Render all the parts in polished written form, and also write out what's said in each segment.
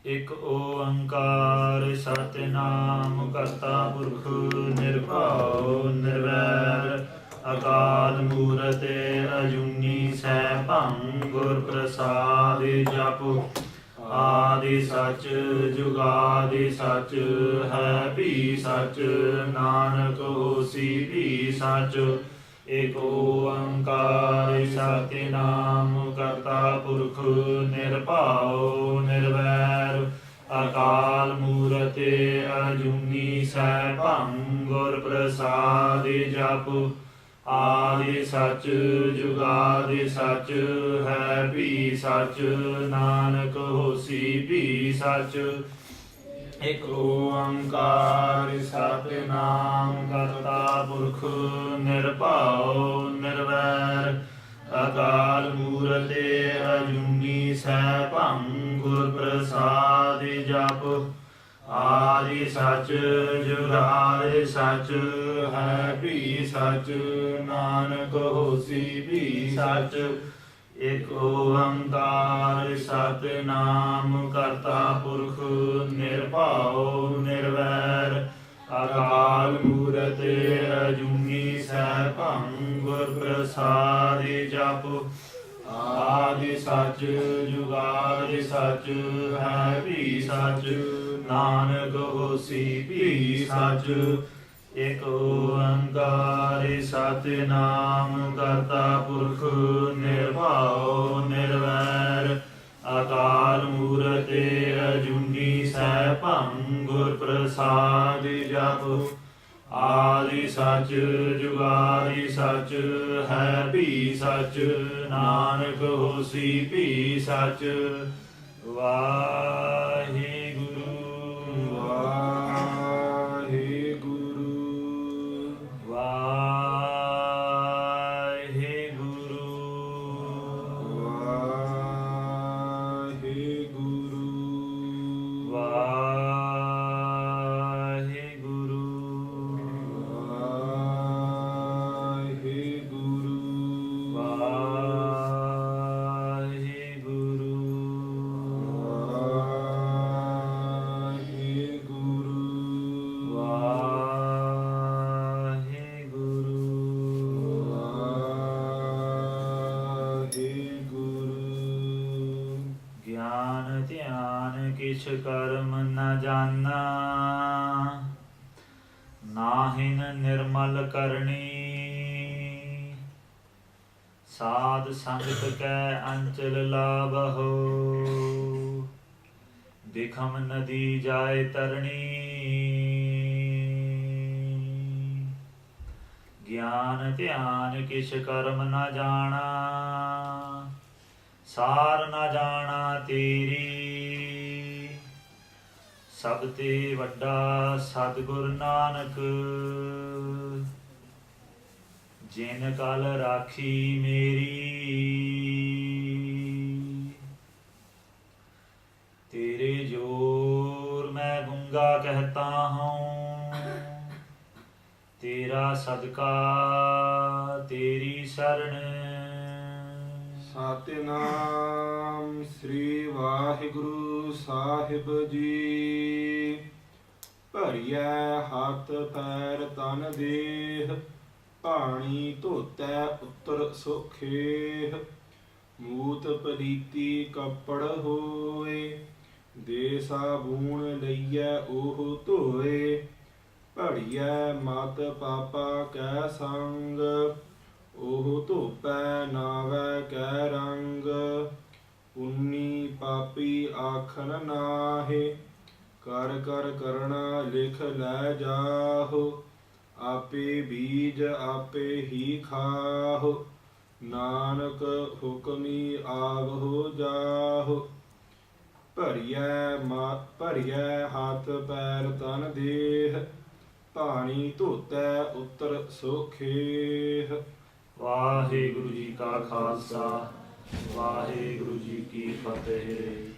ਇਕ ਓੰਕਾਰ ਸਤਿਨਾਮ ਕਰਤਾ ਪੁਰਖ ਨਿਰਭਉ ਨਿਰਵੈਰ ਅਕਾਲ ਮੂਰਤ ਅਜੂਨੀ ਸੈਭੰ ਗੁਰ ਪ੍ਰਸਾਦ ਜਪੁ ਆਦਿ ਸਚ ਜੁਗਾਦਿ ਸਚ ਹੈ ਭੀ ਸਚ ਨਾਨਕ ਹੋਸੀ ਭੀ ਸਚ ਇਕ ਓੰਕਾਰ ਸਤਿਨਾਮ ਕਰਤਾ ਪੁਰਖ ਨਿਰਭਉ ਨਿਰਵੈਰ ਅਕਾਲ ਮੂਰਤ ਅਜੂਨੀ ਸੈਭੰ ਗੁਰ ਪ੍ਰਸਾਦ ਜਪੁ ਆਦਿ ਸਚ ਜੁਗਾਦਿ ਸਚ ਹੈ ਭੀ ਸਚ ਨਾਨਕ ਹੋਸੀ ਭੀ ਸਚ ਇਕ ਓੰਕਾਰ ਸਤਿਨਾਮ ਕਰਤਾ ਪੁਰਖ ਨਿਰਭਉ ਨਿਰਵੈਰ ਅਕਾਲ ਮੂਰਤ ਅਜੂਨੀ ਸੈਭੰ ਗੁਰ ਪ੍ਰਸਾਦ ਜਪੁ ਆਦਿ ਸਚ ਜੁਗਾਦਿ ਸਚ ਹੈ ਭੀ ਸਚ ਨਾਨਕ ਹੋਸੀ ਭੀ ਸਚ ਇਕ ਓੰਕਾਰ ਸਤਿਨਾਮ ਕਰਤਾ ਪੁਰਖ ਨਿਰਭਉ ਨਿਰਵੈਰ ਅਕਾਲ ਮੂਰਤ ਅਜੂਨੀ ਸੈਭੰ ਗੁਰ ਪ੍ਰਸਾਦ ਜਪੁ ਆਦਿ ਸਚ ਜੁਗਾਦਿ ਸਚ ਹੈ ਭੀ ਸਚ ਨਾਨਕ ਹੋਸੀ ਭੀ ਸਚ ਇਕ ਓੰਕਾਰ ਸਤਿਨਾਮ ਕਰਤਾ ਪੁਰਖ ਨਿਰਭਉ ਨਿਰਵੈਰ ਅਕਾਲ ਮੂਰਤ ਅਜੂਨੀ ਸੈਭੰ ਗੁਰ ਪ੍ਰਸਾਦ ਜਪੁ ਆਦਿ ਸਚ ਜੁਗਾਦਿ ਸਚ ਹੈ ਭੀ ਸਚ ਨਾਨਕ ਹੋਸੀ ਭੀ ਸਚ ਵਾਹਿਗੁਰੂ ਕਿਛ ਕਰਮ ਨ ਜਾਨਾ ਨਾਹਿਨ ਨਿਰਮਲ ਕਰਨੀ ਸਾਧ ਸੰਗਤ ਕੈ ਅੰਚਲ ਲਾਭਹੁ ਬਿਖਮ ਨਦੀ ਜਾਏ ਤਰਣੀ ਗਿਆਨ ਧਿਆਨ ਕਿਛ ਕਰਮ ਨ ਜਾਣਾ ਸਾਰ ਨ ਜਾਣਾ ਤੇਰੀ ਸਭ ਤੇ ਵੱਡਾ ਸਤਿਗੁਰ ਨਾਨਕ ਜਿਨ ਕਲ ਰਾਖੀ ਮੇਰੀ ਤੇਰੇ ਜੋਰ ਮੈਂ ਗੁੰਗਾ ਕਹਤਾ ਹੂੰ ਤੇਰਾ ਸਦਕਾ ਤੇਰੀ ਸਰਣ ਸਤਿਨਾਮ ਸ੍ਰੀ ਵਾਹਿਗੁਰੂ ਸਾਹਿਬ ਜੀ ਭਰੀਐ ਹੱਥ ਪੈਰ ਤਨ ਦੇਹ ਪਾਣੀ ਧੋਤੈ ਉੱਤਰ ਸੁਖੇਹ ਮੂਤ ਪਲੀਤੀ ਕੱਪੜ ਹੋਏ ਦੇ ਸਾਬੂਣ ਲਈਐ ਉਹ ਧੋਏ ਭੜੀਐ ਮਤ ਪਾਪਾ ਕੈ ਸੰਗ ਉਹ ਧੋਪੈ ਨਾਵੈ ਕੈ ਰੰਗ ਪੁੰਨੀ ਪਾਪੀ ਆਖਨ ਨਾਹੇ ਕਰ ਕਰ ਕਰਣਾ ਲਿਖ ਲੈ ਜਾਹੋ ਆਪੇ ਬੀਜ ਆਪੇ ਹੀ ਖਾਹੋ ਨਾਨਕ ਹੁਕਮੀ ਆਵਹੁ ਜਾਹੋ ਭਰੀਐ ਹੱਥ ਪੈਰ ਤਨ ਦੇਹ ਪਾਣੀ ਧੋਤੈ ਉੱਤਰ ਸੁਖੇਹ। ਵਾਹਿਗੁਰੂ ਜੀ ਕਾ ਖਾਲਸਾ ਵਾਹਿਗੁਰੂ ਜੀ ਕੀ ਫਤਿਹ।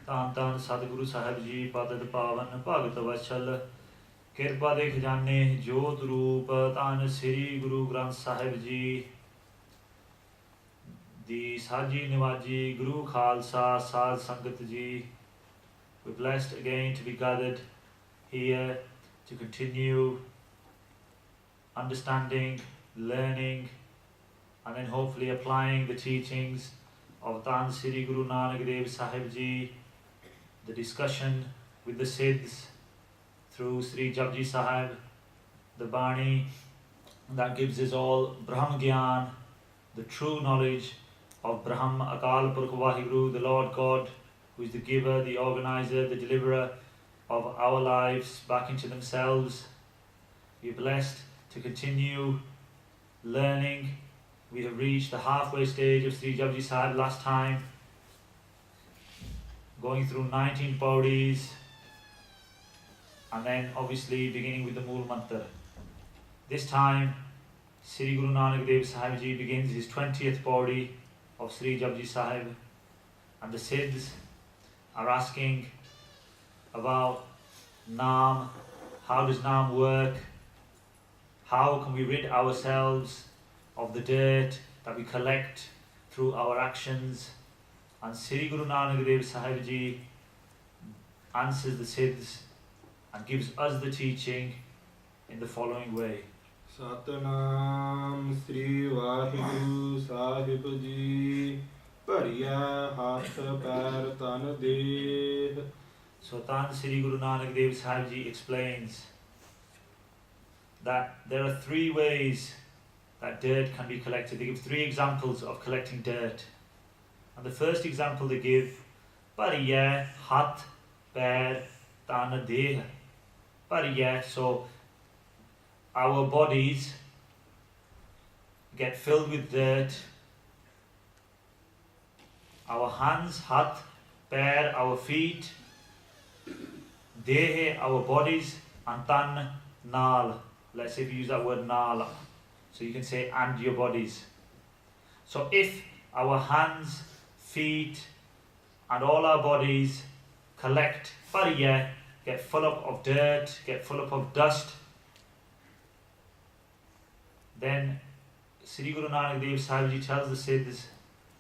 ਧੰਨ ਧੰਨ ਸਤਿਗੁਰੂ ਸਾਹਿਬ ਜੀ ਪਤਿਤ ਪਾਵਨ ਭਗਤ ਵਛਲ ਕਿਰਪਾ ਦੇ ਖਜ਼ਾਨੇ ਜੋਤ ਰੂਪ ਧੰਨ ਸ੍ਰੀ ਗੁਰੂ ਗ੍ਰੰਥ ਸਾਹਿਬ ਜੀ ਦੀ ਸਾਂਝੀ ਨਿਵਾਜੀ ਗੁਰੂ ਖਾਲਸਾ ਸਾਧ ਸੰਗਤ ਜੀ We're blessed again to be gathered here to continue understanding, learning, and then hopefully applying the teachings of Tan Sri Guru Nanak Dev Sahib Ji, the discussion with the Siddhs through Sri Japji Sahib, the Bani that gives us all Brahm Gyan, the true knowledge of Brahm Akal Purkh Vaheguru, the Lord God, who is the giver, the organizer, the deliverer of our lives back into themselves. We are blessed to continue learning. We have reached the halfway stage of Sri Japji Sahib last time, going through 19 pauris, and then obviously beginning with the Mool Mantra. This time, Sri Guru Nanak Dev Sahib Ji begins his 20th pauri of Sri Japji Sahib, and the Siddhs are asking about Naam, how does Naam work, how can we rid ourselves of the dirt that we collect through our actions. And Sri Guru Nanak Dev Sahib Ji answers the Siddhs and gives us the teaching in the following way. Satnam Sri Vaheguru Sahib Ji Pariya Hath Pair Tan Deh. So Tan Sri Guru Nanak Dev Sahib Ji explains that there are three ways that dirt can be collected. They give three examples of collecting dirt. And the first example they give, Pariya Hath Pair Tan Deh. Pariya, so our bodies get filled with dirt. Our hands, hath, pair, our feet, dehe, our bodies, and tan, nal. Let's say if you use that word nal, so you can say and your bodies. So if our hands, feet, and all our bodies collect pariya, get full up of dirt, get full up of dust, then Sri Guru Nanak Dev Sahib Ji tells the Siddhs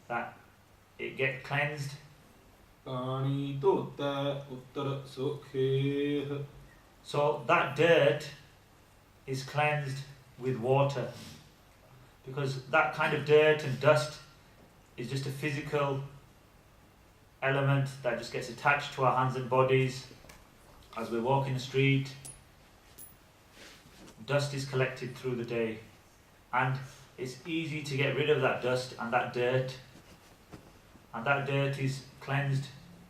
that it get cleansed. Pani Tota Uttar Sukhe. So that dirt is cleansed with water, because that kind of dirt and dust is just a physical element that just gets attached to our hands and bodies as we're walking the street. Dust is collected through the day, and it's easy to get rid of that dust and that dirt, and that dirt is cleansed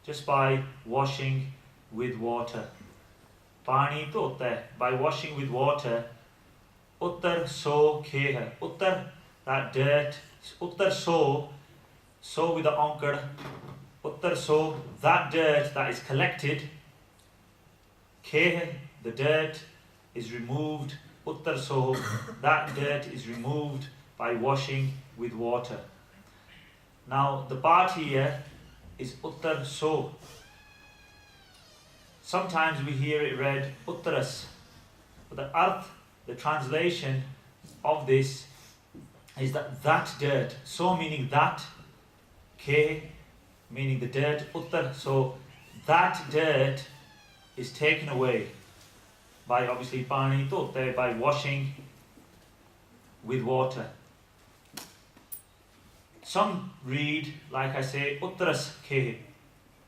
just by washing with water. Pani tota, by washing with water. Uttar so kheha, uttar, that dirt, uttar so with the onkar, uttar so, that dirt that is collected, kheha, the dirt is removed, uttar so, that dirt is removed by washing with water. Now the part here is uttar so. Sometimes we hear it read uttaras, but the arth, the translation of this is that dirt, so meaning that, ke meaning the dirt, uttar, so that dirt is taken away by obviously pani tote, by washing with water. Some read, like I say, uttaras ke,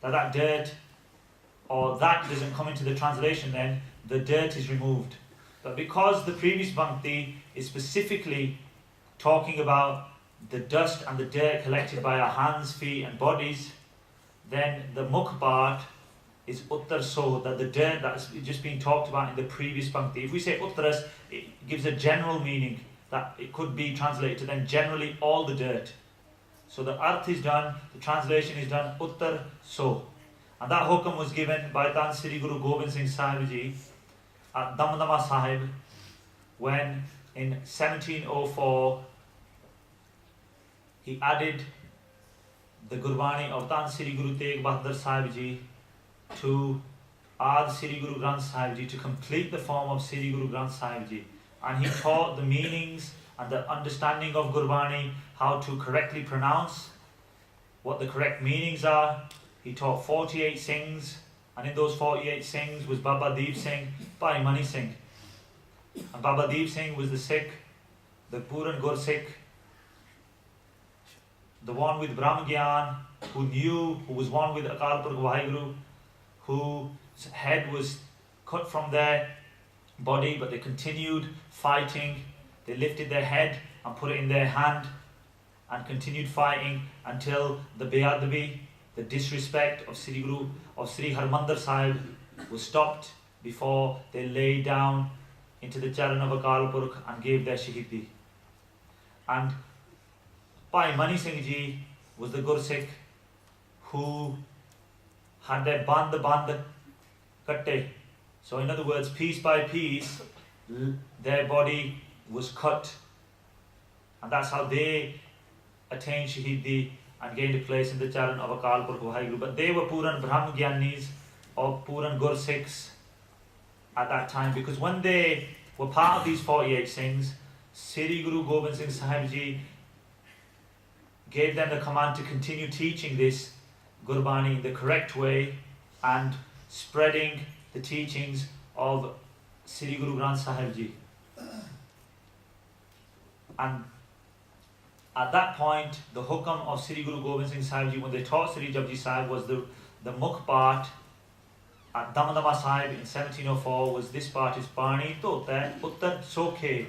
that dirt, or that doesn't come into the translation, then the dirt is removed. But because the previous bhakti is specifically talking about the dust and the dirt collected by our hands, feet and bodies, then the mukh part is uttar so, that the dirt that's just being talked about in the previous bhakti. If we say uttaras, it gives a general meaning that it could be translated to then generally all the dirt. So the arth is done, the translation is done, uttar so. And that hukam was given by Tan Sri Guru Gobind Singh Sahib Ji at Damdama Sahib, when in 1704 he added the Gurbani of Tan Sri Guru Tegh Bahadur Sahib Ji to Ad Sri Guru Granth Sahib Ji, to complete the form of Sri Guru Granth Sahib Ji. And he taught the meanings and the understanding of Gurbani, how to correctly pronounce, what the correct meanings are. He taught 48 sings And in those 48 Singhs was Baba Deep Singh, Bhai Mani Singh. And Baba Deep Singh was the Sikh, the Puran Gur Sikh, the one with Brahm Gyan, who was one with Akal Purkh Vaheguru, whose head was cut from their body, but they continued fighting. They lifted their head and put it in their hand and continued fighting until the Beadabi, the disrespect of Sri Harmandir Sahib, was stopped before they lay down into the Charan of Akal Purkh and gave their Shahidi. And Bhai Mani Singh Ji was the Gursikh who had their band katte. So in other words, piece by piece, their body was cut. And that's how they attained Shahidi and gained a place in the Charan of Akal Purkh Vaheguru. But they were Puran Brahm Gyanis or Puran Gursikhs at that time, because when they were part of these 48 Singhs, Sri Guru Gobind Singh Sahib Ji gave them the command to continue teaching this Gurbani in the correct way and spreading the teachings of Sri Guru Granth Sahib Ji. And at that point, the hukam of Sri Guru Gobind Singh Sahib Ji, when they taught Sri Japji Sahib, was the mukh part at Damdama Sahib in 1704 was this part is Pani Tota Uttar Sokhe,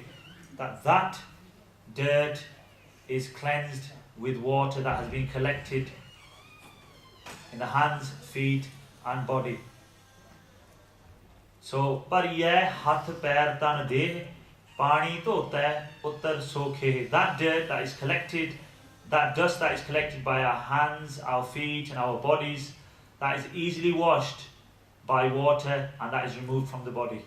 that dirt is cleansed with water that has been collected in the hands, feet and body. So, par yeh hath pair tan deh pani dhota uttar sokhe. That dirt that is collected, that dust that is collected by our hands, our feet and our bodies, that is easily washed by water and that is removed from the body.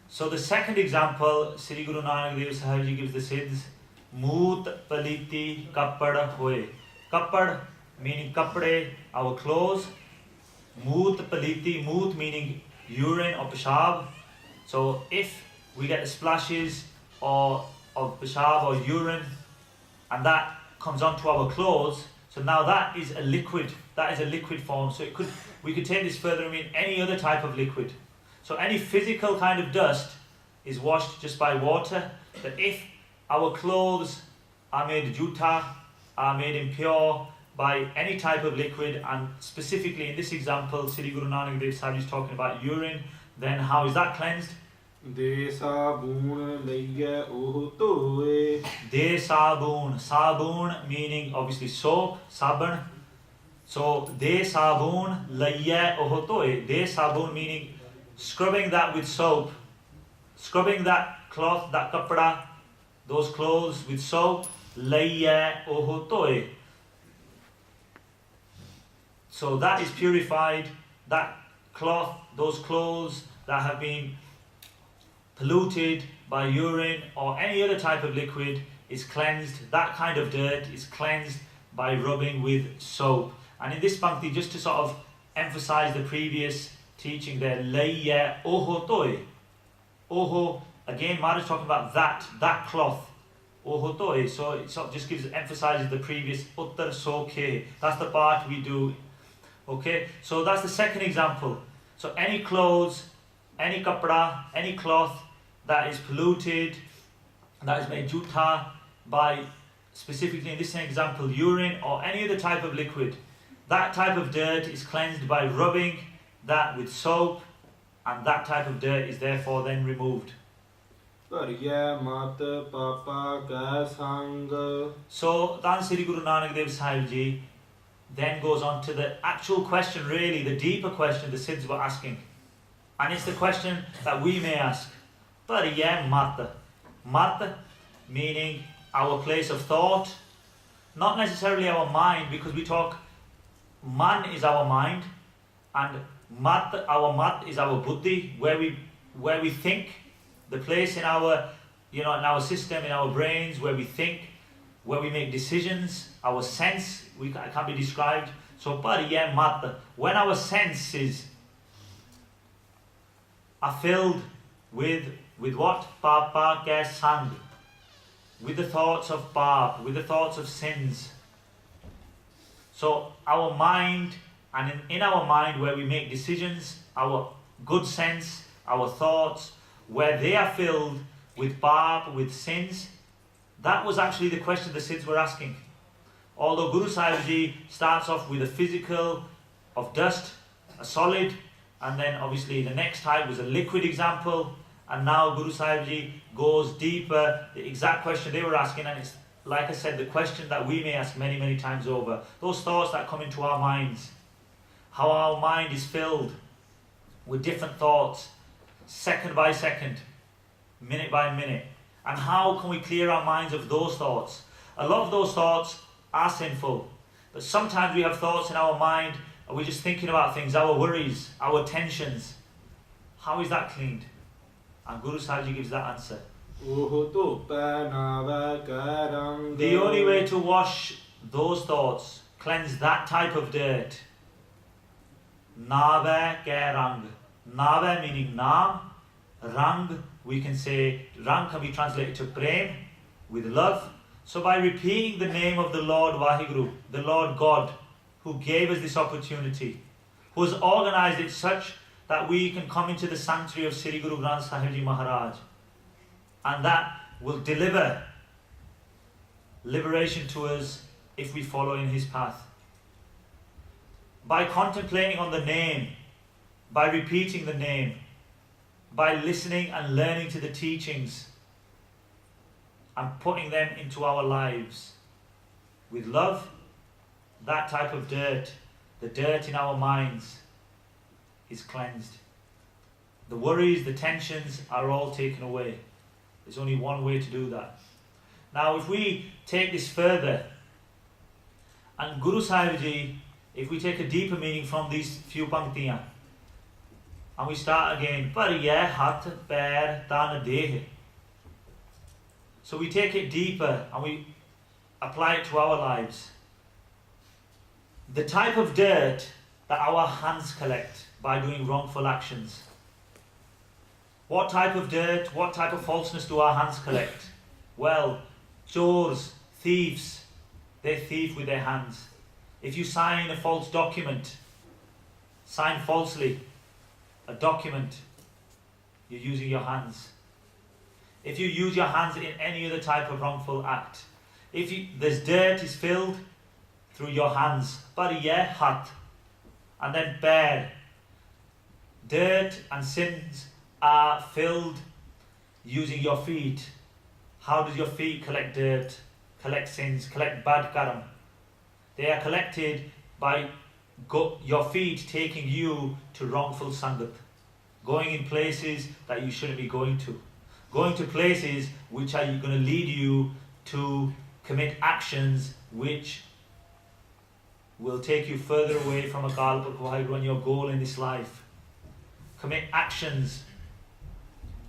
So the second example, Sri Guru Nanak Dev Sahib Ji gives the Siddhs, Moot Paliti Kappad Hoye. Kappad meaning kapde, our clothes. Moot Paliti, moot meaning urine or peshab. So if we get the splashes of peshab or urine and that comes onto our clothes, so now that is a liquid form. So we could take this further and mean any other type of liquid. So any physical kind of dust is washed just by water. But if our clothes are made juta, are made impure by any type of liquid, and specifically in this example, Sri Guru Nanak Dev Sahib is talking about urine, then how is that cleansed? De sabun, sabun meaning obviously soap, sabun. So de sabun laiye oho toye. De sabun meaning scrubbing that with soap, scrubbing that cloth, that kapda, those clothes with soap, laiye oho toye. So that is purified, that cloth, those clothes that have been polluted by urine or any other type of liquid is cleansed. That kind of dirt is cleansed by rubbing with soap. And in this pankti, just to sort of emphasize the previous teaching there, Layya Oho Toy. Oho, again, Maharaj talking about that cloth. Oho Toy. So it sort of just emphasizes the previous Uttar Sokhe. That's the part we do. Okay, so that's the second example. So any clothes, any kapda, any cloth that is polluted, that is made juta by, specifically in this example, urine or any other type of liquid, that type of dirt is cleansed by rubbing that with soap, and that type of dirt is therefore then removed. So then Sri Guru Nanak Dev Sahib Ji then goes on to the actual question, really, the deeper question the Siddhs were asking. And it's the question that we may ask. Pariya Mata. Mata meaning our place of thought, not necessarily our mind, because we talk, man is our mind, and mat, our mat is our buddhi, where we think, the place in our, in our system, in our brains, where we think, where we make decisions, our sense, can be described. So pariya mat, when our senses are filled with what? Papa ke sang, with the thoughts of pap, with the thoughts of sins. So our mind, and in our mind where we make decisions, our good sense, our thoughts, where they are filled with paap, with sins, that was actually the question the Siddhs were asking. Although Guru Sahib Ji starts off with a physical of dust, a solid, and then obviously the next type was a liquid example, and now Guru Sahib Ji goes deeper, the exact question they were asking, and it's, like I said, the question that we may ask many, many times over. Those thoughts that come into our minds, how our mind is filled with different thoughts, second by second, minute by minute, and how can we clear our minds of those thoughts? A lot of those thoughts are sinful, but sometimes we have thoughts in our mind and we're just thinking about things, our worries, our tensions. How is that cleaned? And Guru Sahib Ji gives that answer. The only way to wash those thoughts, cleanse that type of dirt, Nave ke rang. Nave meaning naam, rang, we can say, rang can be translated to prem, with love. So by repeating the name of the Lord Vaheguru, the Lord God, who gave us this opportunity, who has organised it such that we can come into the sanctuary of Sri Guru Granth Sahib Ji Maharaj, and that will deliver liberation to us if we follow in his path. By contemplating on the name, by repeating the name, by listening and learning to the teachings and putting them into our lives with love, that type of dirt, the dirt in our minds, is cleansed. The worries, the tensions are all taken away. There's only one way to do that. Now if we take this further, and Guru Sahib Ji, if we take a deeper meaning from these few panktiyan, and we start again, par yeh hath pair tan deh. So we take it deeper and we apply it to our lives. The type of dirt that our hands collect by doing wrongful actions. What type of dirt, what type of falseness do our hands collect? Well, chores, thieves, they thieve with their hands. If you sign a false document, sign falsely a document, you're using your hands. If you use your hands in any other type of wrongful act, there's dirt is filled through your hands, bariyeh hat, and then pair. Dirt and sins are filled using your feet. How does your feet collect dirt, collect sins, collect bad karam? They are collected by your feet taking you to wrongful sangat, going in places that you shouldn't be going to places which are going to lead you to commit actions which will take you further away from Akal Purkh Vaheguru and your goal in this life. Commit actions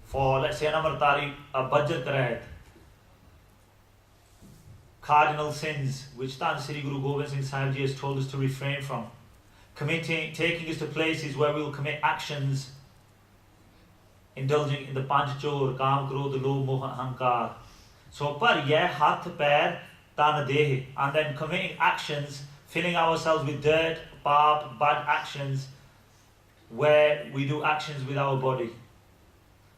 for, let's say, an Amritari, a Bajat Rahat, cardinal sins which Tan Sri Guru Gobind Singh Sahib Ji has told us to refrain from. Taking us to places where we will commit actions indulging in the Panch Chor, Kaam, Krodh, Lobh, Moh, Ahankar. So, par yeh hath pair tan deh, and then committing actions, filling ourselves with dirt, paap, bad actions, where we do actions with our body.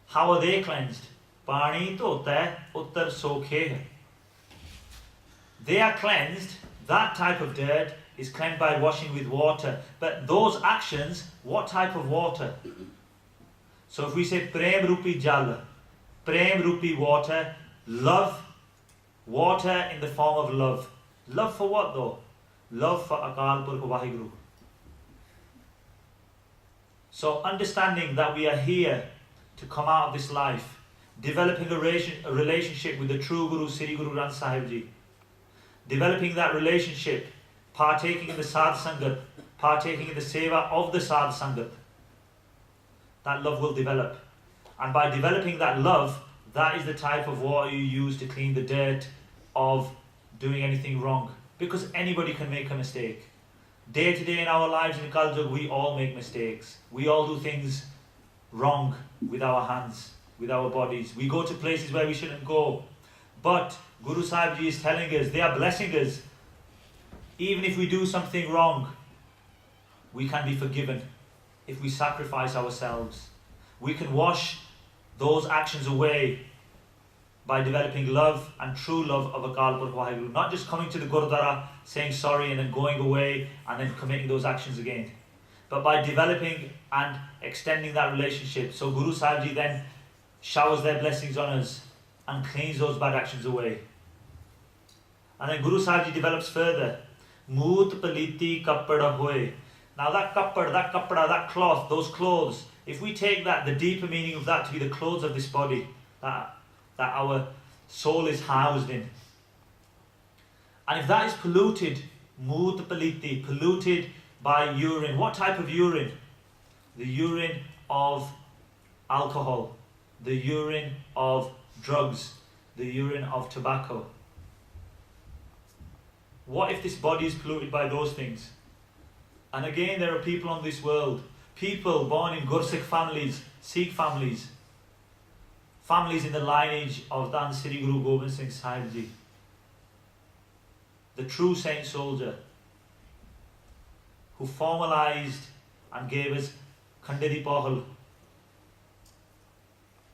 How are they cleansed? Pani dhotah uttar sokhe. They are cleansed, that type of dirt is cleansed by washing with water. But those actions, what type of water? So if we say Prem Rupi Jal, Prem Rupi water, love, water in the form of love. Love for what though? Love for Akal Purkh Vaheguru. So understanding that we are here to come out of this life, developing a relationship with the true Guru, Sri Guru Granth Sahib Ji, developing that relationship, partaking in the Saad sangat, partaking in the seva of the Saad sangat, that love will develop. And by developing that love, that is the type of water you use to clean the dirt of doing anything wrong. Because anybody can make a mistake. Day to day in our lives in Kaljug, we all make mistakes. We all do things wrong with our hands, with our bodies. We go to places where we shouldn't go. But Guru Sahib Ji is telling us, they are blessing us Even if we do something wrong, we can be forgiven if we sacrifice ourselves. We can wash those actions away by developing love and true love of Akal Purkh Vaheguru. Not just coming to the Gurudwara, saying sorry and then going away and then committing those actions again. But by developing and extending that relationship. So Guru Sahib Ji then showers their blessings on us and cleans those bad actions away. And then Guru Sahib Ji develops further. Moot paliti kappada hoye. Now that kappada, that cloth, those clothes, if we take that, the deeper meaning of that to be the clothes of this body, that our soul is housed in. And if that is polluted, moot paliti, polluted by urine. What type of urine? The urine of alcohol, the urine of drugs, the urine of tobacco. What if this body is polluted by those things? And again, there are people on this world, people born in Gursikh families, Sikh families, families in the lineage of Dan Sri Guru Gobind Singh Sahib Ji, the true saint soldier, who formalized and gave us Khandiri Pahal,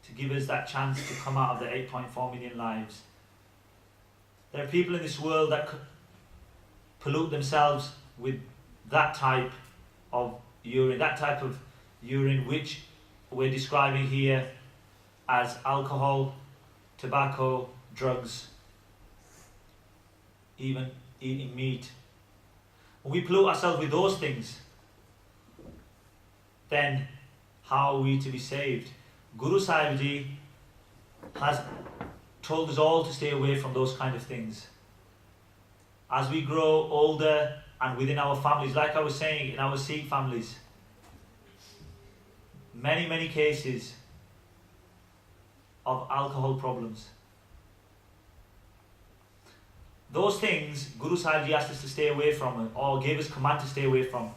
to give us that chance to come out of the 8.4 million lives. There are people in this world that pollute themselves with that type of urine which we're describing here as alcohol, tobacco, drugs, even eating meat. When we pollute ourselves with those things, then how are we to be saved? Guru Sahib Ji has told us all to stay away from those kind of things. As we grow older and within our families, like I was saying, in our Sikh families, many cases of alcohol problems. Those things Guru Sahib Ji asked us to stay away from, or gave us command to stay away from.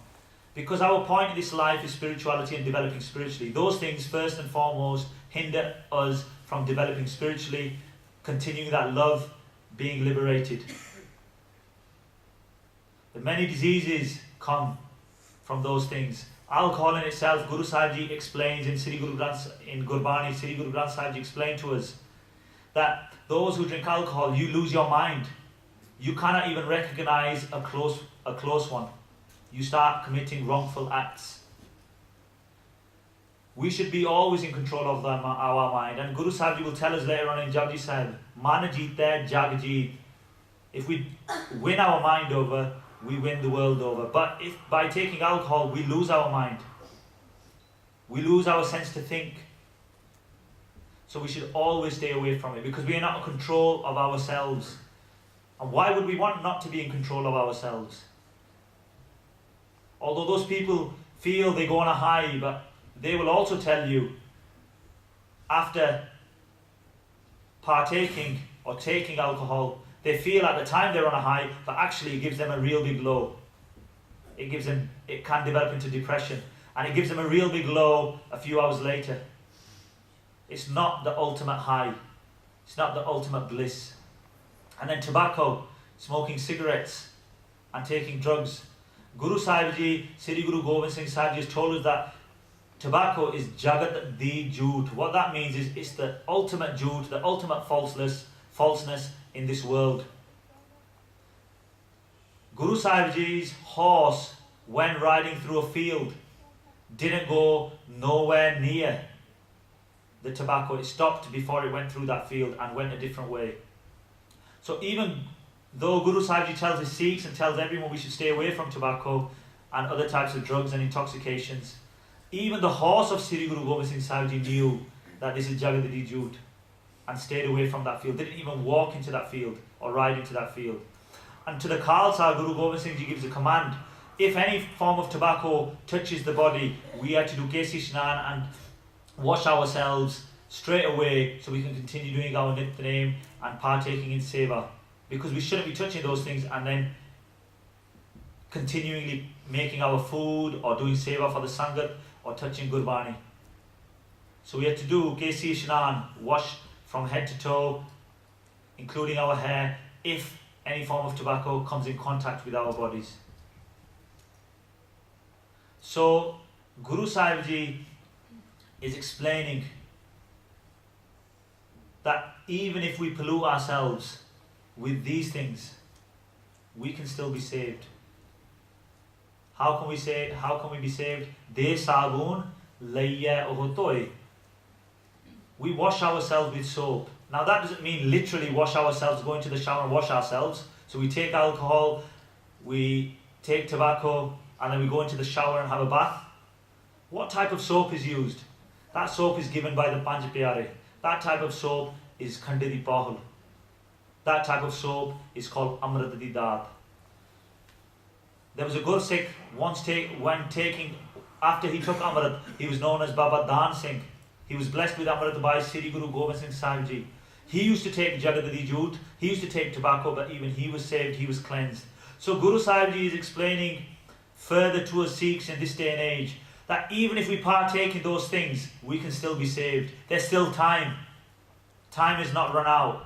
Because our point in this life is spirituality and developing spiritually. Those things first and foremost hinder us from developing spiritually, continuing that love, being liberated. The many diseases come from those things. Alcohol in itself, Guru Sahib Ji explains in Gurbani, Sri Guru Granth Sahib Ji explained to us that those who drink alcohol, you lose your mind. You cannot even recognize a close one. You start committing wrongful acts. We should be always in control of our mind. And Guru Sahib Ji will tell us later on in Japji Sahib, Man jeeta jag jeet. If we win our mind over, we win the world over. But if by taking alcohol we lose our mind, we lose our sense to think. So we should always stay away from it, because we are not in control of ourselves. And why would we want not to be in control of ourselves? Although those people feel they go on a high, but they will also tell you after partaking or taking alcohol, they feel at the time they're on a high, but actually it gives them a real big low. It can develop into depression, and it gives them a real big low a few hours later. It's not the ultimate high. It's not the ultimate bliss. And then tobacco, smoking cigarettes, and taking drugs. Guru Sahib Ji, Sri Guru Gobind Singh Sahib Ji has told us that tobacco is Jagat di Jhoot. What that means is it's the ultimate Jhoot, the ultimate falseness in this world. Guru Sahib Ji's horse, when riding through a field, didn't go nowhere near the tobacco. It stopped before it went through that field and went a different way. So even though Guru Sahib Ji tells his Sikhs and tells everyone we should stay away from tobacco and other types of drugs and intoxications, even the horse of Sri Guru Gobind Singh Sahib Ji knew that this is Jagat di Jhoot and stayed away from that field, didn't even walk into that field or ride into that field. And to the Khalsa, Guru Gobind Singh Ji gives a command: if any form of tobacco touches the body, we are to do Kesi Shnan and wash ourselves straight away so we can continue doing our Nityanem and partaking in Seva. Because we shouldn't be touching those things and then continually making our food or doing Seva for the sangat or touching Gurbani. So we have to do Kesi Shnan, wash from head to toe, including our hair, if any form of tobacco comes in contact with our bodies. So Guru Sahib Ji is explaining that even if we pollute ourselves with these things, we can still be saved. How can we be saved? De sabun laiye ohotoi. We wash ourselves with soap. Now that doesn't mean literally wash ourselves, go into the shower and wash ourselves. So we take alcohol, we take tobacco, and then we go into the shower and have a bath. What type of soap is used? That soap is given by the Panj Pyare. That type of soap is Khande di Pahul. That type of soap is called Amrit di Daat. There was a Gursikh after he took Amrit, he was known as Baba Dan Singh. He was blessed with Amrit by Sri Guru Gobind Singh Sahib Ji. He used to take Jagadadi Joot, he used to take tobacco, but even he was saved, he was cleansed. So Guru Sahib Ji is explaining further to us Sikhs in this day and age that even if we partake in those things, we can still be saved. There's still time. Time is not run out.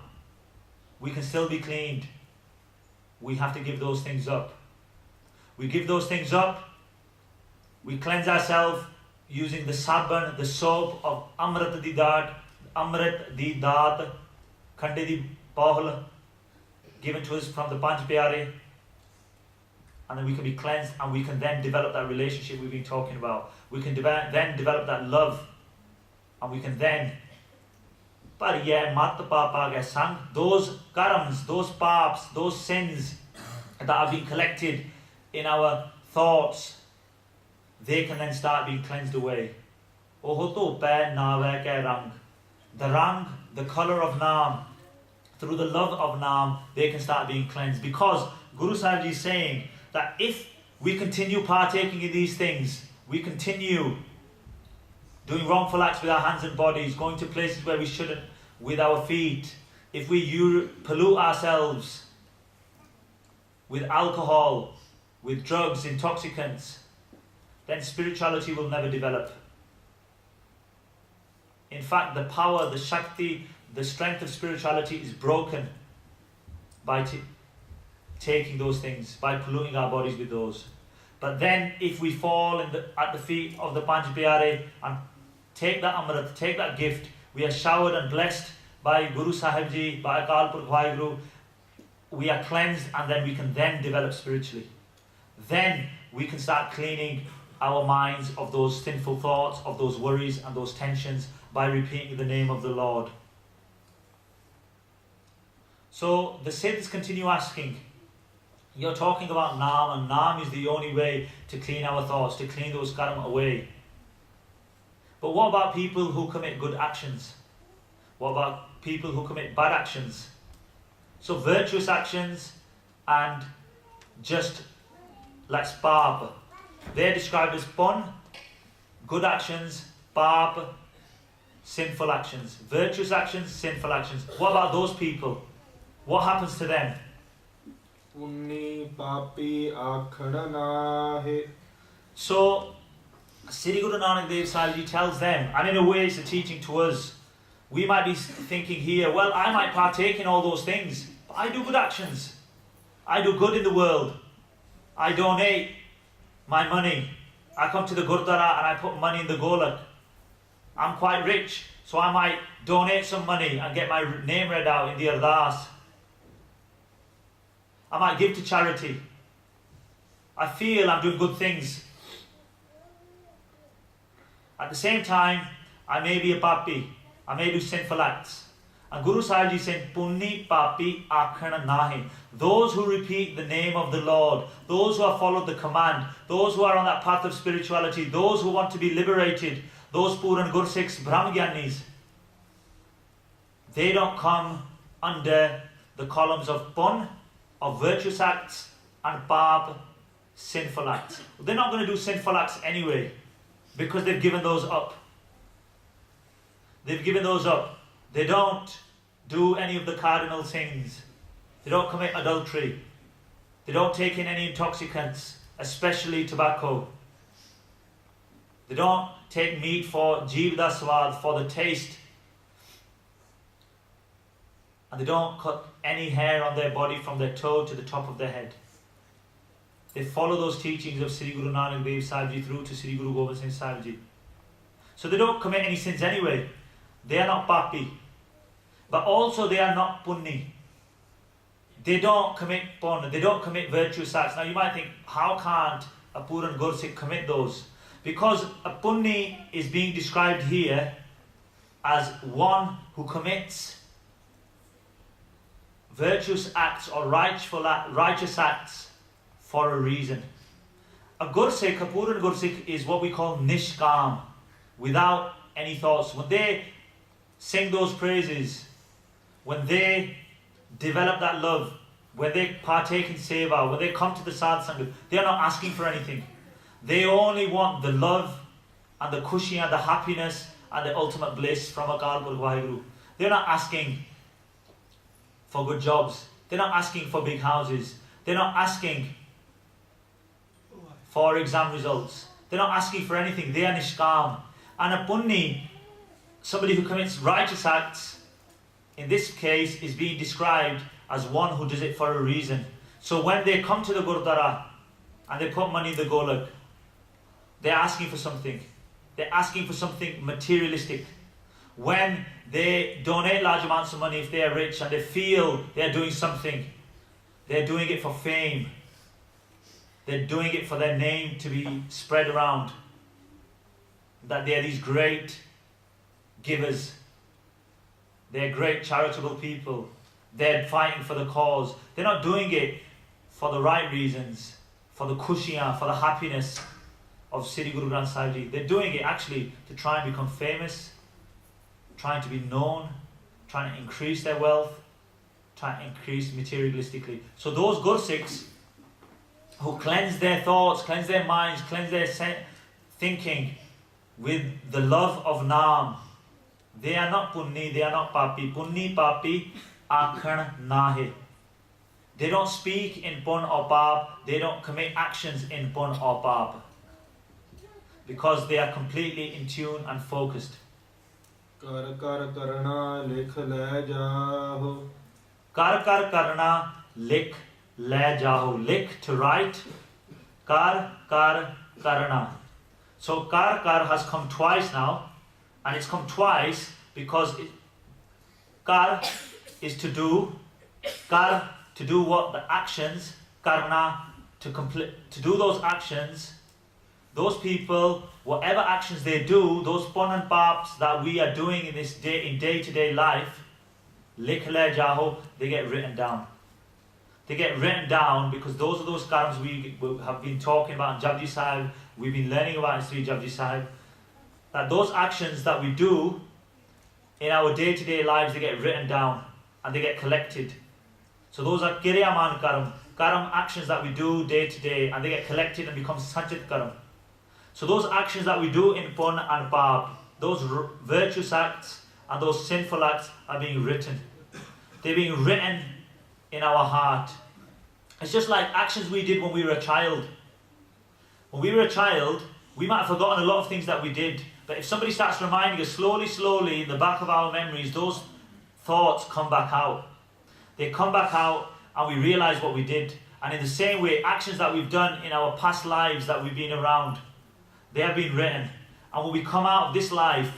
We can still be cleaned. We have to give those things up. We give those things up. We cleanse ourselves using the sabban, the soap of Amrit di Daat, Khande di Pahul, given to us from the Panj Pyare. And then we can be cleansed, and we can then develop that relationship we've been talking about. We can then develop that love, and we can then those karams, those paps, those sins that have been collected in our thoughts, they can then start being cleansed away. The rang, the colour of Naam, through the love of Naam, they can start being cleansed. Because Guru Sahib Ji is saying that if we continue partaking in these things, we continue doing wrongful acts with our hands and bodies, going to places where we shouldn't with our feet, if we pollute ourselves with alcohol, with drugs, intoxicants, then spirituality will never develop. In fact, the power, the Shakti, the strength of spirituality is broken by taking those things, by polluting our bodies with those. But then if we fall at the feet of the Panj Pyare and take that Amrit, take that gift, we are showered and blessed by Guru Sahib Ji, by Akal Purkh Vaheguru, we are cleansed, and then we can then develop spiritually. Then we can start cleaning our minds of those sinful thoughts, of those worries and those tensions by repeating the name of the Lord. So the Siddhs continue asking, you're talking about Naam, and Naam is the only way to clean our thoughts, to clean those karma away. But what about people who commit good actions? What about people who commit bad actions? So virtuous actions and just like Pap, they're described as Pun, good actions, Pap, sinful actions. Virtuous actions, sinful actions. What about those people? What happens to them? So Sri Guru Nanak Dev Sahib Ji tells them, and in a way it's a teaching to us. We might be thinking here, well, I might partake in all those things, but I do good actions. I do good in the world. I donate my money. I come to the Gurdwara and I put money in the Golak. I'm quite rich, so I might donate some money and get my name read out in the Ardas. I might give to charity. I feel I'm doing good things. At the same time, I may be a papi. I may do sinful acts. And Guru Sahib Ji said, Punni papi akhana nahi. Those who repeat the name of the Lord, those who have followed the command, those who are on that path of spirituality, those who want to be liberated, those Puran Gursikhs, Brahmagyanis, they don't come under the columns of Pun, of virtuous acts, and Pap, sinful acts. They're not going to do sinful acts anyway, because they've given those up. They've given those up. They don't do any of the cardinal sins. They don't commit adultery. They don't take in any intoxicants, especially tobacco. They don't take meat for jivda swad, for the taste. And they don't cut any hair on their body from their toe to the top of their head. They follow those teachings of Sri Guru Nanak Dev Sahib Ji through to Sri Guru Gobind Singh Sahib Ji. So they don't commit any sins anyway. They are not papi. But also they are not punni. They don't commit pun. They don't commit virtuous acts. Now you might think, how can't a Puran Gursikh commit those? Because a punni is being described here as one who commits virtuous acts or righteous acts for a reason. A Gursikh, a Puran Gursikh, is what we call nishkam, without any thoughts. When they sing those praises, when they develop that love, when they partake in seva, when they come to the Saad sangat, they are not asking for anything. They only want the love and the khushi and the happiness and the ultimate bliss from Akal Purkh Vaheguru. They're not asking for good jobs. They're not asking for big houses. They're not asking for exam results. They're not asking for anything. They are nishkam. And a punni, somebody who commits righteous acts, in this case is being described as one who does it for a reason. So when they come to the Gurdwara and they put money in the golak, they're asking for something. They're asking for something materialistic. When they donate large amounts of money, if they are rich and they feel they're doing something, they're doing it for fame. They're doing it for their name to be spread around. That they're these great givers. They're great charitable people. They're fighting for the cause. They're not doing it for the right reasons, for the kushiyan, for the happiness of Sri Guru Granth Sahib Ji. They're doing it actually to try and become famous, trying to be known, trying to increase their wealth, trying to increase materialistically. So those Gursikhs who cleanse their thoughts, cleanse their minds, cleanse their thinking with the love of Naam, they are not punni, they are not papi. Punni, papi, akhan nahe. They don't speak in pun or pap. They don't commit actions in pun or pap. Because they are completely in tune and focused. Kar kar karna likh le jaho. Kar kar karna likh le jaho. Likh to write. Kar kar karna. So kar kar has come twice now. And it's come twice because kar is to do. Kar to do what? The actions. Karna to do those actions. Those people, whatever actions they do, those pun and paps that we are doing in this day-to-day life, likh le jaho, they get written down. They get written down because those are those karmas we have been talking about in Japji Sahib, we've been learning about in Sri Japji Sahib. That those actions that we do in our day-to-day lives, they get written down and they get collected. So those are kiryaman karam, actions that we do day to day, and they get collected and become sanchit karam. So those actions that we do in pun and pap, those virtuous acts and those sinful acts are being written. They're being written in our heart. It's just like actions we did when we were a child. When we were a child, we might have forgotten a lot of things that we did. But if somebody starts reminding us slowly in the back of our memories, those thoughts come back out. They come back out and we realize what we did. And in the same way, actions that we've done in our past lives that we've been around, they have been written. And when we come out of this life,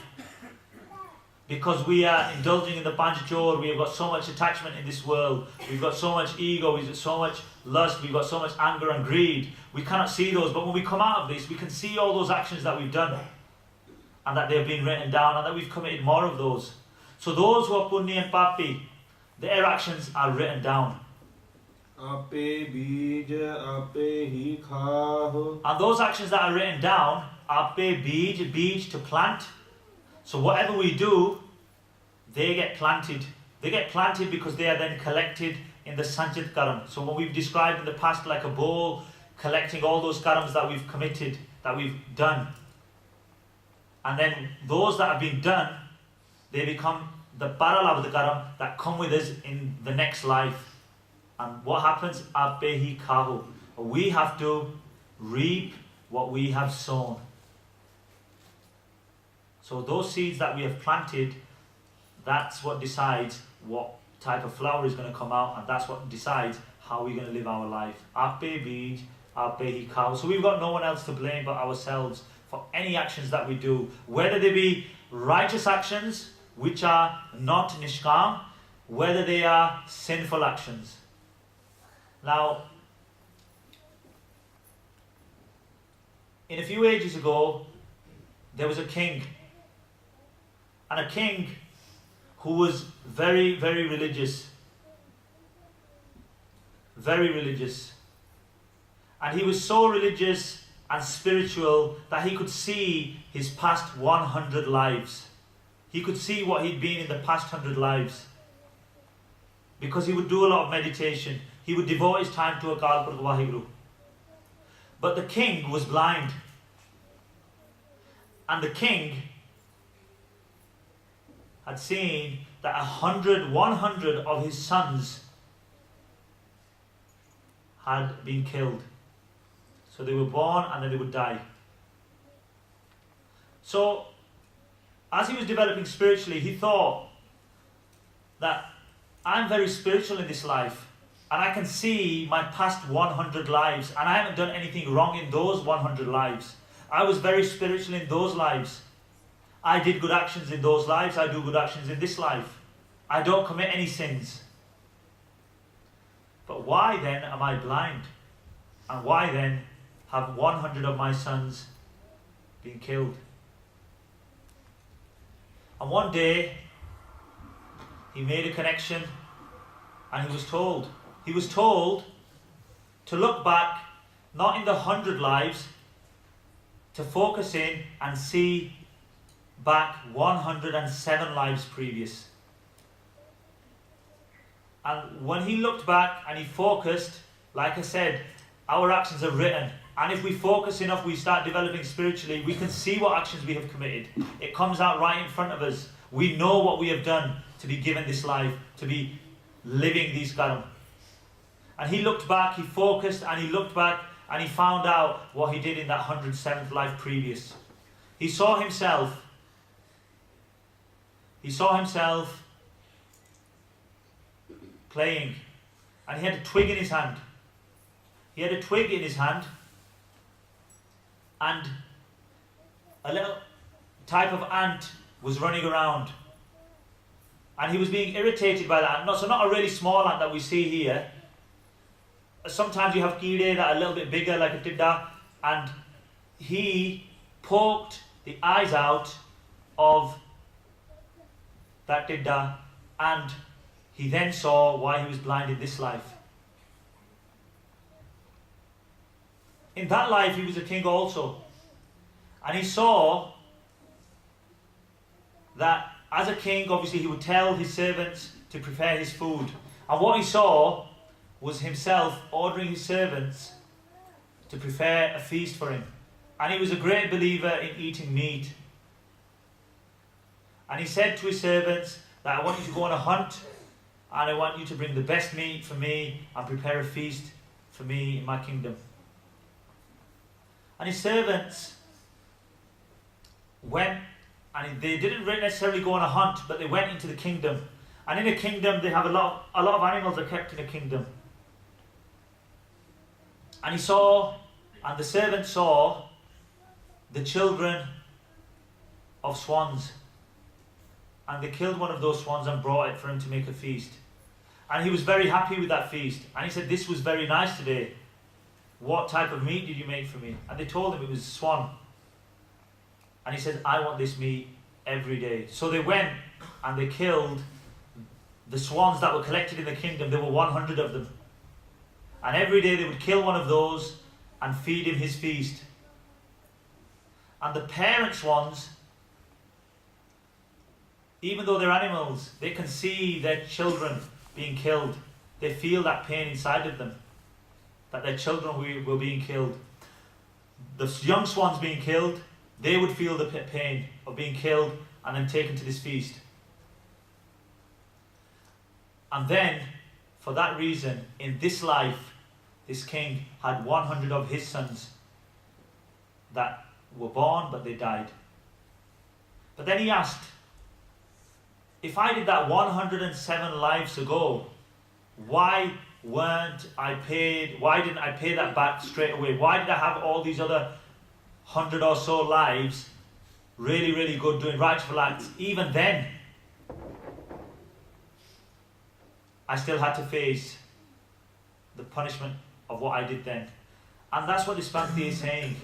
because we are indulging in the panchachor, we have got so much attachment in this world, we've got so much ego, we've got so much lust, we've got so much anger and greed, we cannot see those. But when we come out of this, we can see all those actions that we've done, and that they've been written down, and that we've committed more of those. So those who are punni and papi, their actions are written down. Ape bij, ape hi khaho. And those actions that are written down, ape bij to plant. So whatever we do, they get planted. They get planted because they are then collected in the sanchit karam. So when we've described in the past like a bowl, collecting all those karams that we've committed, that we've done. And then those that have been done, they become the paralabdha karam that come with us in the next life. And what happens? Apehi kaho. We have to reap what we have sown. So those seeds that we have planted, that's what decides what type of flower is going to come out, and that's what decides how we're going to live our life. Ape bij, ape hi khao. So we've got no one else to blame but ourselves for any actions that we do, whether they be righteous actions which are not nishkam, whether they are sinful actions. Now, in a few ages ago, there was a king, and a king who was very, very religious. Very religious. And he was so religious and spiritual that he could see his past 100 lives. He could see what he'd been in the past 100 lives. Because he would do a lot of meditation. He would devote his time to Akal Purkh Vaheguru. But the king was blind. And the king had seen that 100 of his sons had been killed. So they were born and then they would die. So, as he was developing spiritually, he thought that I'm very spiritual in this life, and I can see my past 100 lives, and I haven't done anything wrong in those 100 lives. I was very spiritual in those lives. I did good actions in those lives. I do good actions in this life. I don't commit any sins. But why then am I blind? And why then have 100 of my sons been killed? And one day, he made a connection, and he was told to look back, not in the 100 lives, to focus in and see back 107 lives previous. And when he looked back and he focused, like I said, our actions are written. And if we focus enough, we start developing spiritually, we can see what actions we have committed. It comes out right in front of us. We know what we have done to be given this life, to be living these karma. And he looked back, he focused, and he looked back, and he found out what he did in that 107th life previous. He saw himself playing, and he had a twig in his hand. He had a twig in his hand, and a little type of ant was running around. And he was being irritated by that ant. So not a really small ant that we see here. Sometimes you have kide that are a little bit bigger, like a tidda, and he poked the eyes out of that tidda, and he then saw why he was blind in this life. In that life, he was a king also. And he saw that as a king, obviously, he would tell his servants to prepare his food. And what he saw was himself ordering his servants to prepare a feast for him. And he was a great believer in eating meat. And he said to his servants that I want you to go on a hunt, and I want you to bring the best meat for me and prepare a feast for me in my kingdom. And his servants went, and they didn't really necessarily go on a hunt, but they went into the kingdom. And in a kingdom, they have a lot of animals are kept in a kingdom. And the servant saw the children of swans. And they killed one of those swans and brought it for him to make a feast. And he was very happy with that feast. And he said, this was very nice today. What type of meat did you make for me? And they told him it was swan. And he said, I want this meat every day. So they went and they killed the swans that were collected in the kingdom. There were 100 of them. And every day they would kill one of those and feed him his feast. And the parent swans, even though they're animals, they can see their children being killed. They feel that pain inside of them, that their children were being killed. The young swans being killed, they would feel the pain of being killed and then taken to this feast. And then, for that reason, in this life, this king had 100 of his sons that were born, but they died. But then he asked, if I did that 107 lives ago, why didn't I pay that back straight away? Why did I have all these other 100 or so lives really, really good, doing righteous acts? Even then, I still had to face the punishment of what I did then. And that's what this Bhakti is saying.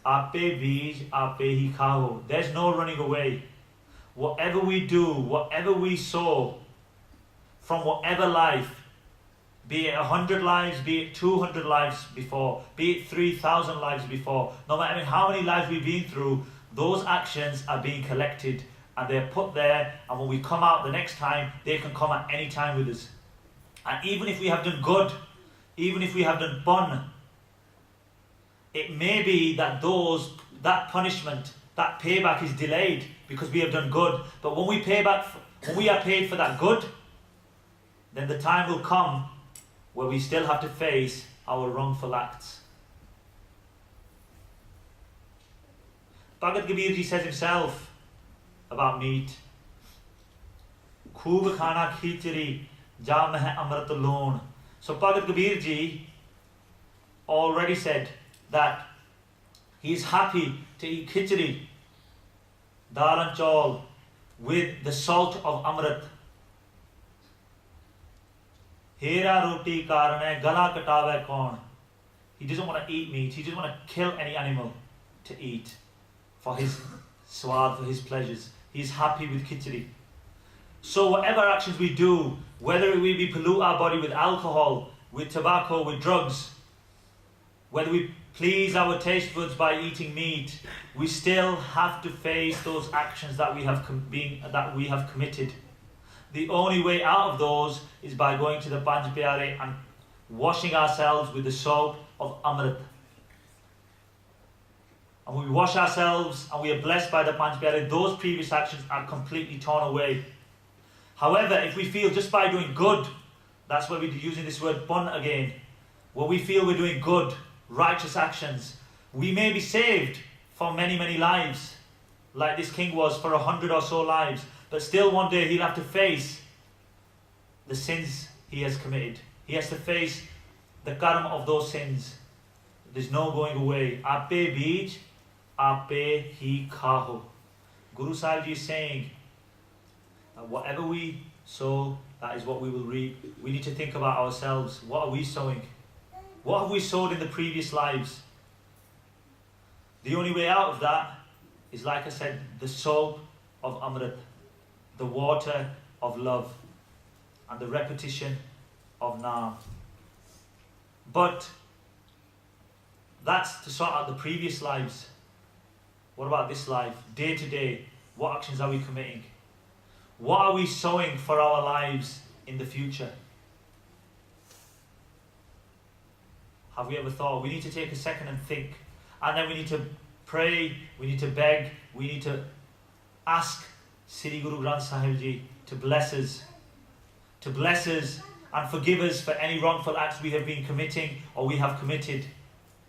Ape bij, ape hi khaho. There's no running away. Whatever we do, whatever we sow, from whatever life, be it 100 lives, be it 200 lives before, be it 3,000 lives before, no matter how many lives we've been through, those actions are being collected and they're put there, and when we come out the next time, they can come at any time with us. And even if we have done good, even if we have done bun, it may be that that punishment, that payback is delayed because we have done good. But when we are paid for that good, then the time will come where we still have to face our wrongful acts. Bhagat Kabir ji says himself about meat, Khoob khana khichdi, jam hai amrit loon. So Bhagat Kabir ji already said that he is happy to eat khichdi, dal and chawl, with the salt of amrit. Hera roti karne gala katave kaun. He doesn't want to eat meat. He doesn't want to kill any animal to eat for his swad, for his pleasures. He's happy with khichdi. So whatever actions we do, whether we pollute our body with alcohol, with tobacco, with drugs, whether we please our taste buds by eating meat, we still have to face those actions that we have committed. The only way out of those is by going to the Panj Pyare and washing ourselves with the soap of Amrit. And when we wash ourselves and we are blessed by the Panj Pyare, those previous actions are completely torn away. However, if we feel just by doing good, that's where we're using this word bun again, where we feel we're doing good, righteous actions, we may be saved for many, many lives, like this king was for 100 or so lives, but still one day he'll have to face the sins he has committed. He has to face the karma of those sins. There's no going away. Ape bij, ape hi khaho. Guru Sahib Ji is saying that whatever we sow, that is what we will reap. We need to think about ourselves. What are we sowing? What have we sowed in the previous lives? The only way out of that is, like I said, the soap of Amrit, the water of love, and the repetition of Naam. But that's to sort out the previous lives. What about this life? Day to day, what actions are we committing? What are we sowing for our lives in the future? Have we ever thought? We need to take a second and think. And then we need to pray, we need to beg, we need to ask Sri Guru Granth Sahib Ji to bless us and forgive us for any wrongful acts we have been committing or we have committed,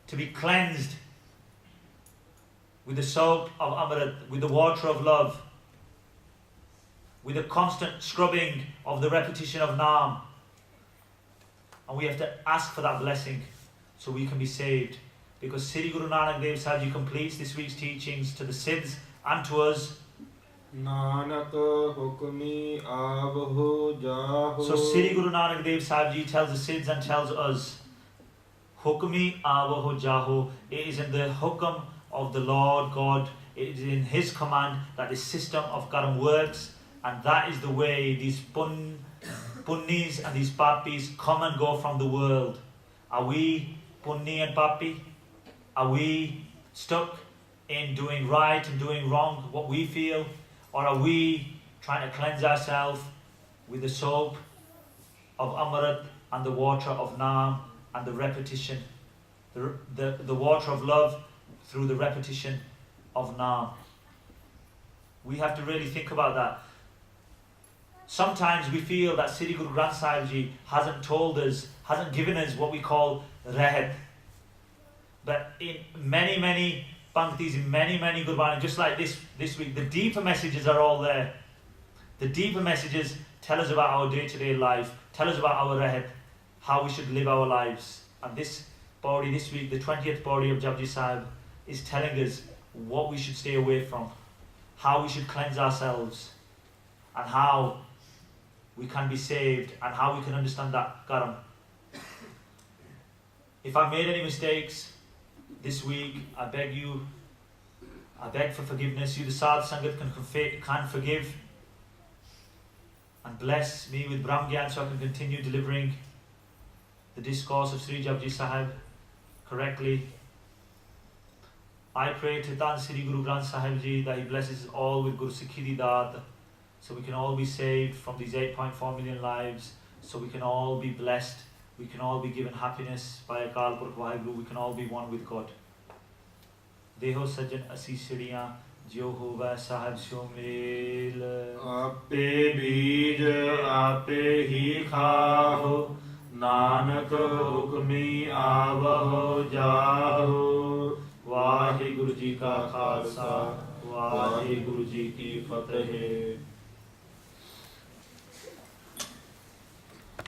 to be cleansed with the soap of Amrit, with the water of love, with the constant scrubbing of the repetition of Naam. And we have to ask for that blessing so we can be saved. Because Sri Guru Nanak Dev Sahib Ji completes this week's teachings to the Siddhs and to us. Nanak hukmi avho jaho. So Sri Guru Nanak Dev Sahib Ji tells the Siddhs and tells us, Hukmi avaho jaho. It is in the hukam of the Lord God. It is in His command that this system of karma works, and that is the way these punnis and these papis come and go from the world. Are we punni and papi? Are we stuck in doing right and doing wrong, what we feel? Or are we trying to cleanse ourselves with the soap of Amrit and the water of Naam and the repetition, the water of love through the repetition of Naam? We have to really think about that. Sometimes we feel that Sri Guru Granth Sahib Ji hasn't told us, hasn't given us what we call rahat. But in many, many Panktis, in many, many Gurbani, just like this week, the deeper messages are all there. The deeper messages tell us about our day-to-day life, tell us about our rahat, how we should live our lives. And this body this week, the 20th body of Japji Sahib, is telling us what we should stay away from, how we should cleanse ourselves, and how we can be saved, and how we can understand that karam. If I made any mistakes this week, I beg for forgiveness. You, the Saad sangat, can forgive and bless me with Brahm Gyan so I can continue delivering the discourse of Sri Japji Sahib correctly. I pray to Tan Sri Guru Granth Sahib Ji that he blesses us all with Guru Sikhi Di Daat, so we can all be saved from these 8.4 million lives, so we can all be blessed, we can all be given happiness by Akal Purkh Vaheguru, we can all be one with God. Deho Sajan Asi Siriyan Jo Hova Sahib Shomil ਆਪੇ ਬੀਜ ਆਪੇ ਹੀ ਖਾਹੋ ਨਾਨਕ ਹੁਕਮੀ ਆਵਹੁ ਜਾਹੋ ਵਾਹਿਗੁਰੂ ਜੀ ਕਾ ਖਾਲਸਾ ਵਾਹਿਗੁਰੂ ਜੀ ਕੀ ਫਤਿਹ।